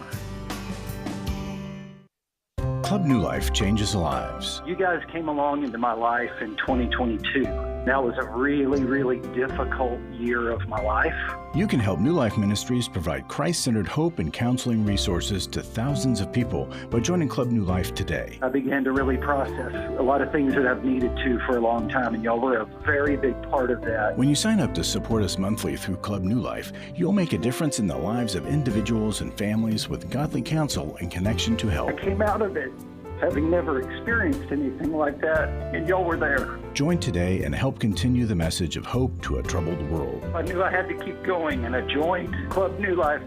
Club New Life changes lives. You guys came along into my life in 2022. That was a really, really difficult year of my life. You can help New Life Ministries provide Christ-centered hope and counseling resources to thousands of people by joining Club New Life today. I began to really process a lot of things that I've needed to for a long time, and y'all were a very big part of that. When you sign up to support us monthly through Club New Life, you'll make a difference in the lives of individuals and families with godly counsel and connection to help. I came out of it having never experienced anything like that, and y'all were there. Join today and help continue the message of hope to a troubled world. I knew I had to keep going, and I joined Club New Life,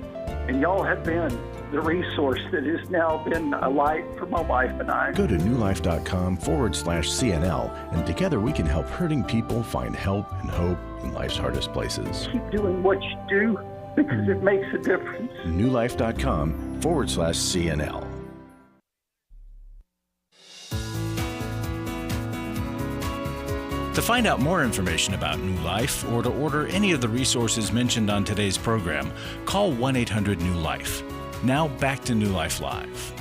and y'all have been the resource that has now been a light for my wife and I. Go to newlife.com/CNL, and together we can help hurting people find help and hope in life's hardest places. Keep doing what you do because it makes a difference. newlife.com/CNL. To find out more information about New Life or to order any of the resources mentioned on today's program, call 1-800-NEW-LIFE. Now back to New Life Live.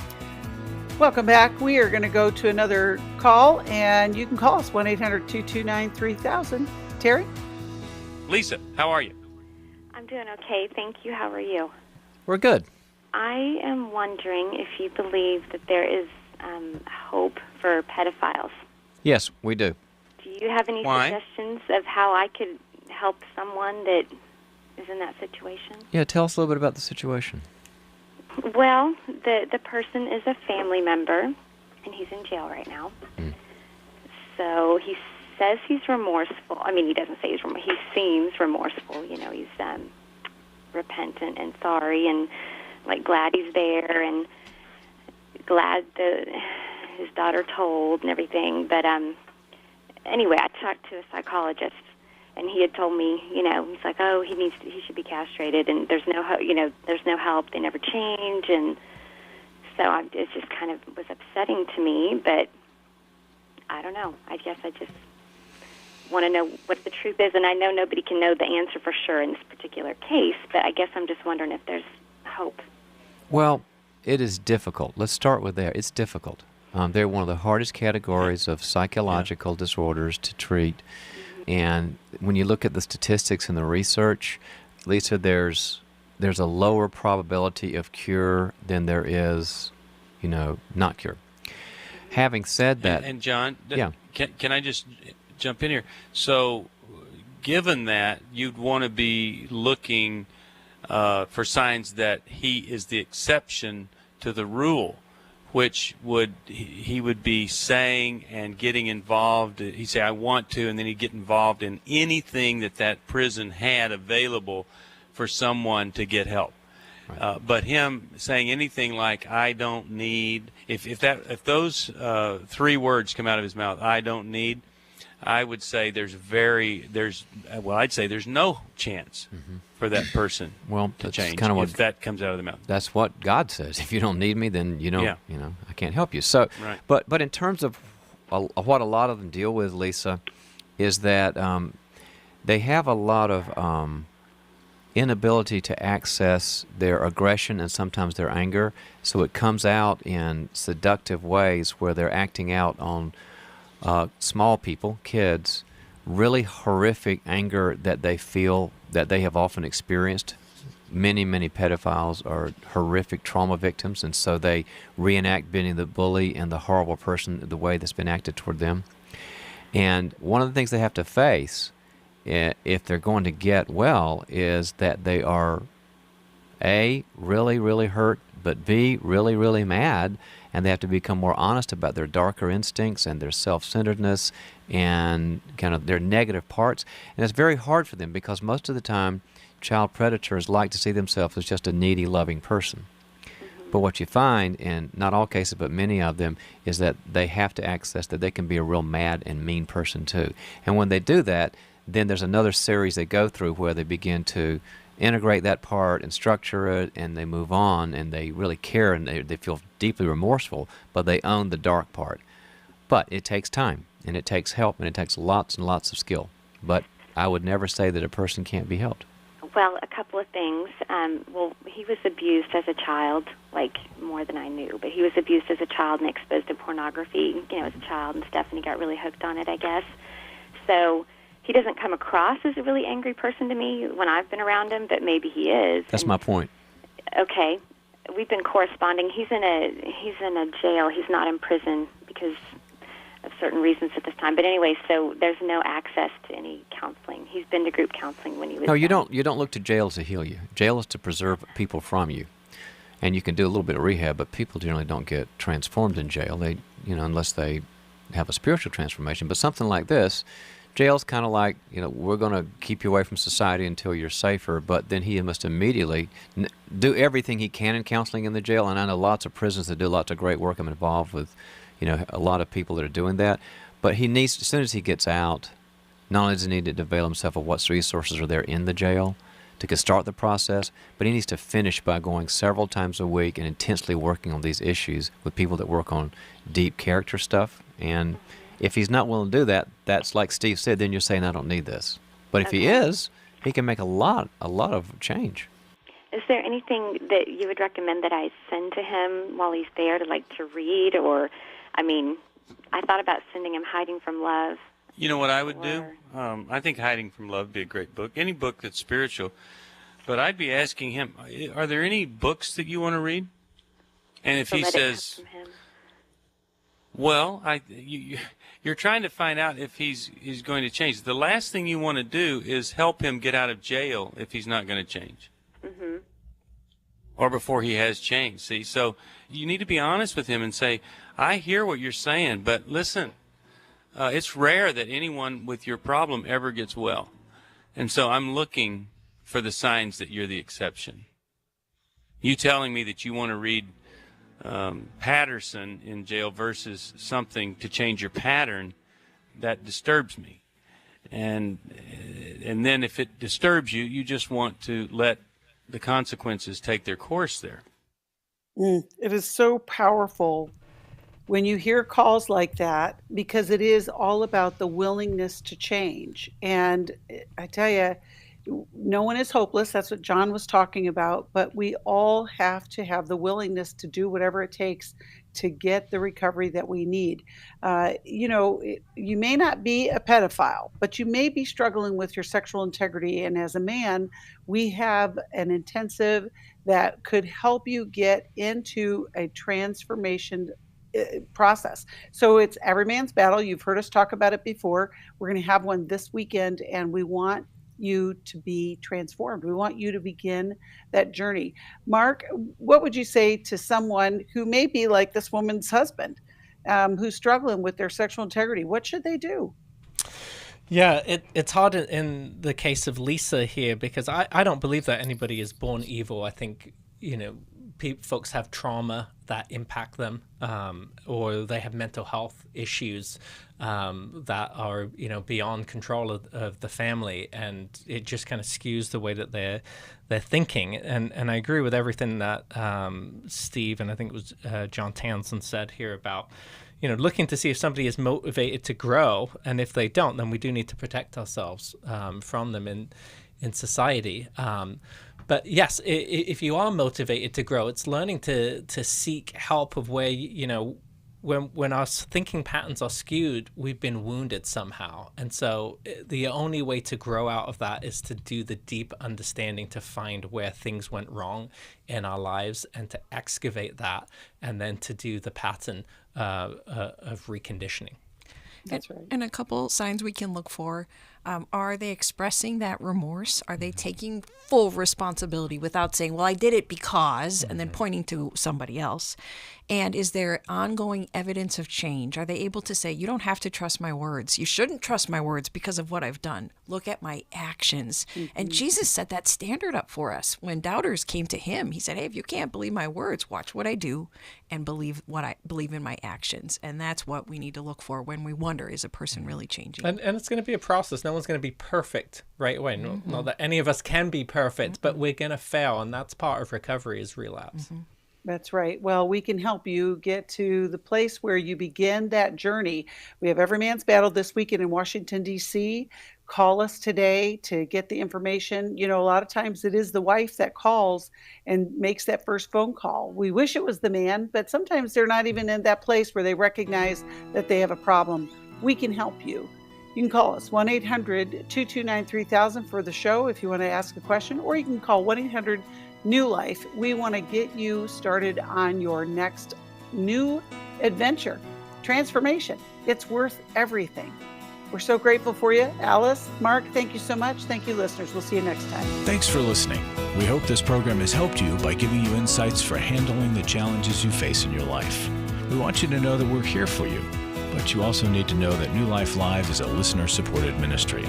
Welcome back. We are going to go to another call, and you can call us 1-800-229-3000. Terry? Lisa, how are you? I'm doing okay. Thank you. How are you? We're good. I am wondering if you believe that there is hope for pedophiles. Yes, we do. Do you have any suggestions of how I could help someone that is in that situation? Yeah, tell us a little bit about the situation. Well, the person is a family member, and he's in jail right now. So he says he's remorseful. I mean, he doesn't say he's remorseful. He seems remorseful. You know, he's repentant and sorry and, like, glad he's there and glad that his daughter told and everything. But anyway, I talked to a psychologist, and he had told me, you know, he's like, oh, he should be castrated, and there's no help. They never change, and so it just kind of was upsetting to me. But I don't know. I guess I just want to know what the truth is, and I know nobody can know the answer for sure in this particular case. But I guess I'm just wondering if there's hope. Well, it is difficult. Let's start with there. It's difficult. They're one of the hardest categories of psychological disorders to treat. And when you look at the statistics and the research, Lisa, there's a lower probability of cure than there is, not cure. Having said that... And John, yeah. Can I just jump in here? So, given that, you'd want to be looking for signs that he is the exception to the rule, which he would be saying and getting involved. He'd say, I want to, and then he'd get involved in anything that prison had available for someone to get help. Right. But him saying anything like, I don't need, if those three words come out of his mouth, I don't need, I would say there's no chance for that person to change kind of if that comes out of the mouth. That's what God says. If you don't need me, then I can't help you. So, right. But in terms of what a lot of them deal with, Lisa, is that they have a lot of inability to access their aggression and sometimes their anger. So it comes out in seductive ways where they're acting out on small people, kids, really horrific anger that they feel that they have often experienced. Many, many pedophiles are horrific trauma victims, and so they reenact being the bully and the horrible person the way that's been acted toward them. And one of the things they have to face, if they're going to get well, is that they are, A, really, really hurt, but B, really, really mad, and they have to become more honest about their darker instincts and their self-centeredness and kind of their negative parts. And it's very hard for them because most of the time child predators like to see themselves as just a needy, loving person. But what you find, in not all cases but many of them, is that they have to access that they can be a real mad and mean person too. And when they do that, then there's another series they go through where they begin to integrate that part and structure it, and they move on, and they really care, and they feel deeply remorseful, but they own the dark part. But it takes time, and it takes help, and it takes lots and lots of skill. But I would never say that a person can't be helped. Well, a couple of things. He was abused as a child, like more than I knew, but he was abused as a child and exposed to pornography, as a child and stuff, and he got really hooked on it, I guess. So he doesn't come across as a really angry person to me when I've been around him, but maybe he is. That's my point. Okay. We've been corresponding. He's in a jail. He's not in prison because of certain reasons at this time. But anyway, so there's no access to any counseling. He's been to group counseling when he was No, you young. don't look to jail to heal you. Jail is to preserve people from you. And you can do a little bit of rehab, but people generally don't get transformed in jail. They, unless they have a spiritual transformation. But something like this, jail's kind of like, we're going to keep you away from society until you're safer, but then he must immediately do everything he can in counseling in the jail. And I know lots of prisons that do lots of great work. I'm involved with, a lot of people that are doing that. But he needs, as soon as he gets out, not only does he need to avail himself of what resources are there in the jail to start the process, but he needs to finish by going several times a week and intensely working on these issues with people that work on deep character stuff. And if he's not willing to do that, that's like Steve said, then you're saying, I don't need this. But if he is, he can make a lot of change. Is there anything that you would recommend that I send to him while he's there to read? Or, I thought about sending him Hiding from Love. You know what I would do? I think Hiding from Love would be a great book. Any book that's spiritual. But I'd be asking him, are there any books that you want to read? And if he says, well, you're trying to find out if he's going to change. The last thing you want to do is help him get out of jail if he's not going to change. Mm-hmm. Or before he has changed. See, so you need to be honest with him and say, I hear what you're saying, but listen, it's rare that anyone with your problem ever gets well. And so I'm looking for the signs that you're the exception. You telling me that you want to read Patterson in jail versus something to change your pattern, that disturbs me. And then if it disturbs you, you just want to let the consequences take their course there. It is so powerful when you hear calls like that, because it is all about the willingness to change. And I tell you, no one is hopeless. That's what John was talking about. But we all have to have the willingness to do whatever it takes to get the recovery that we need. You may not be a pedophile, but you may be struggling with your sexual integrity. And as a man, we have an intensive that could help you get into a transformation process. So it's every man's battle. You've heard us talk about it before. We're going to have one this weekend, and we want you to be transformed. We want you to begin that journey. Marc, what would you say to someone who may be like this woman's husband, who's struggling with their sexual integrity? What should they do? Yeah, it's hard in the case of Lisa here, because I don't believe that anybody is born evil. I think, folks have trauma that impact them, or they have mental health issues that are, beyond control of the family, and it just kind of skews the way that they're thinking. And I agree with everything that Steve and I think it was John Townsend said here about, looking to see if somebody is motivated to grow, and if they don't, then we do need to protect ourselves from them in society. But yes, if you are motivated to grow, it's learning to seek help of where, when our thinking patterns are skewed, we've been wounded somehow. And so the only way to grow out of that is to do the deep understanding, to find where things went wrong in our lives and to excavate that, and then to do the pattern of reconditioning. That's right. And a couple signs we can look for. Are they expressing that remorse? Are they taking full responsibility without saying, well, I did it because, and then pointing to somebody else? And is there ongoing evidence of change? Are they able to say, you don't have to trust my words. You shouldn't trust my words because of what I've done. Look at my actions. Mm-hmm. And Jesus set that standard up for us. When doubters came to him, he said, hey, if you can't believe my words, watch what I do and believe in my actions. And that's what we need to look for when we wonder, is a person really changing? And it's going to be a process. No one's going to be perfect right away. Not that any of us can be perfect, but we're going to fail. And that's part of recovery, is relapse. Mm-hmm. That's right. Well, we can help you get to the place where you begin that journey. We have Every Man's Battle this weekend in Washington, D.C. Call us today to get the information. A lot of times it is the wife that calls and makes that first phone call. We wish it was the man, but sometimes they're not even in that place where they recognize that they have a problem. We can help you. You can call us 1-800-229-3000 for the show if you want to ask a question, or you can call 1-800-NEW-LIFE. We want to get you started on your next new adventure, transformation. It's worth everything. We're so grateful for you. Alice, Mark, thank you so much. Thank you, listeners. We'll see you next time. Thanks for listening. We hope this program has helped you by giving you insights for handling the challenges you face in your life. We want you to know that we're here for you, but you also need to know that New Life Live is a listener-supported ministry.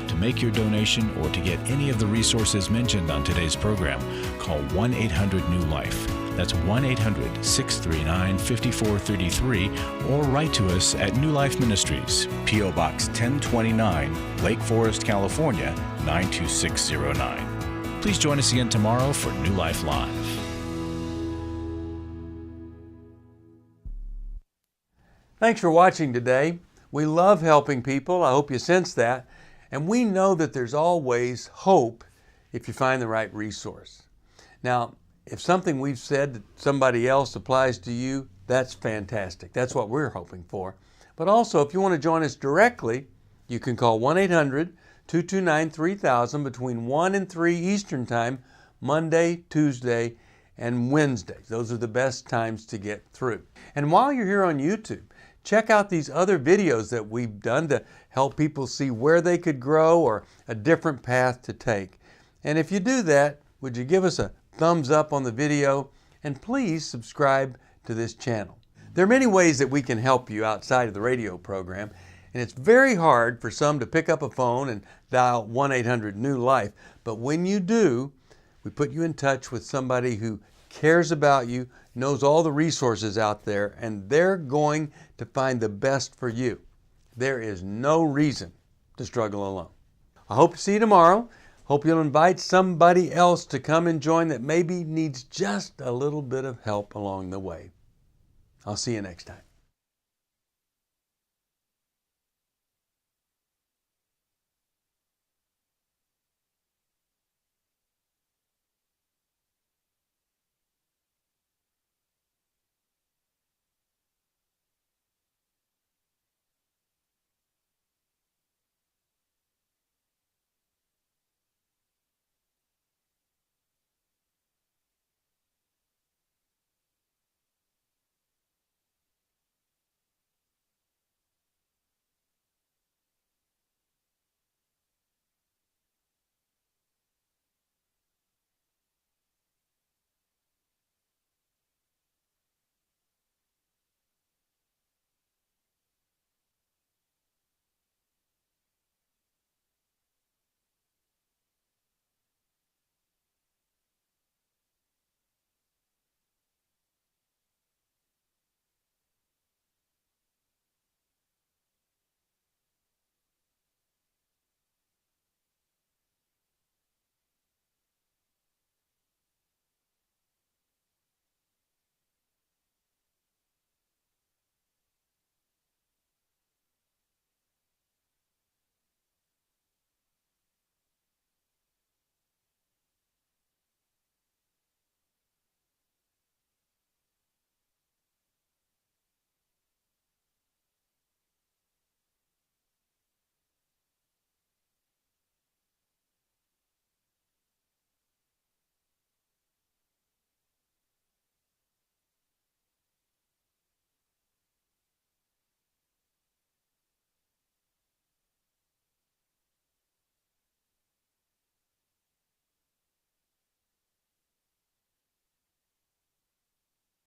To make your donation or to get any of the resources mentioned on today's program, call 1-800-NEW-LIFE. That's 1-800-639-5433, or write to us at New Life Ministries, P.O. Box 1029, Lake Forest, California, 92609. Please join us again tomorrow for New Life Live. Thanks for watching today. We love helping people. I hope you sense that. And we know that there's always hope if you find the right resource. Now, if something we've said to somebody else applies to you, that's fantastic. That's what we're hoping for. But also, if you want to join us directly, you can call 1-800-229-3000 between 1 and 3 Eastern Time, Monday, Tuesday, and Wednesday. Those are the best times to get through. And while you're here on YouTube, check out these other videos that we've done to help people see where they could grow or a different path to take. And if you do that, would you give us a thumbs up on the video, and please subscribe to this channel. There are many ways that we can help you outside of the radio program, and it's very hard for some to pick up a phone and dial 1-800-NEW-LIFE, but when you do, we put you in touch with somebody who cares about you, knows all the resources out there, and they're going to find the best for you. There is no reason to struggle alone. I hope to see you tomorrow. Hope you'll invite somebody else to come and join that maybe needs just a little bit of help along the way. I'll see you next time.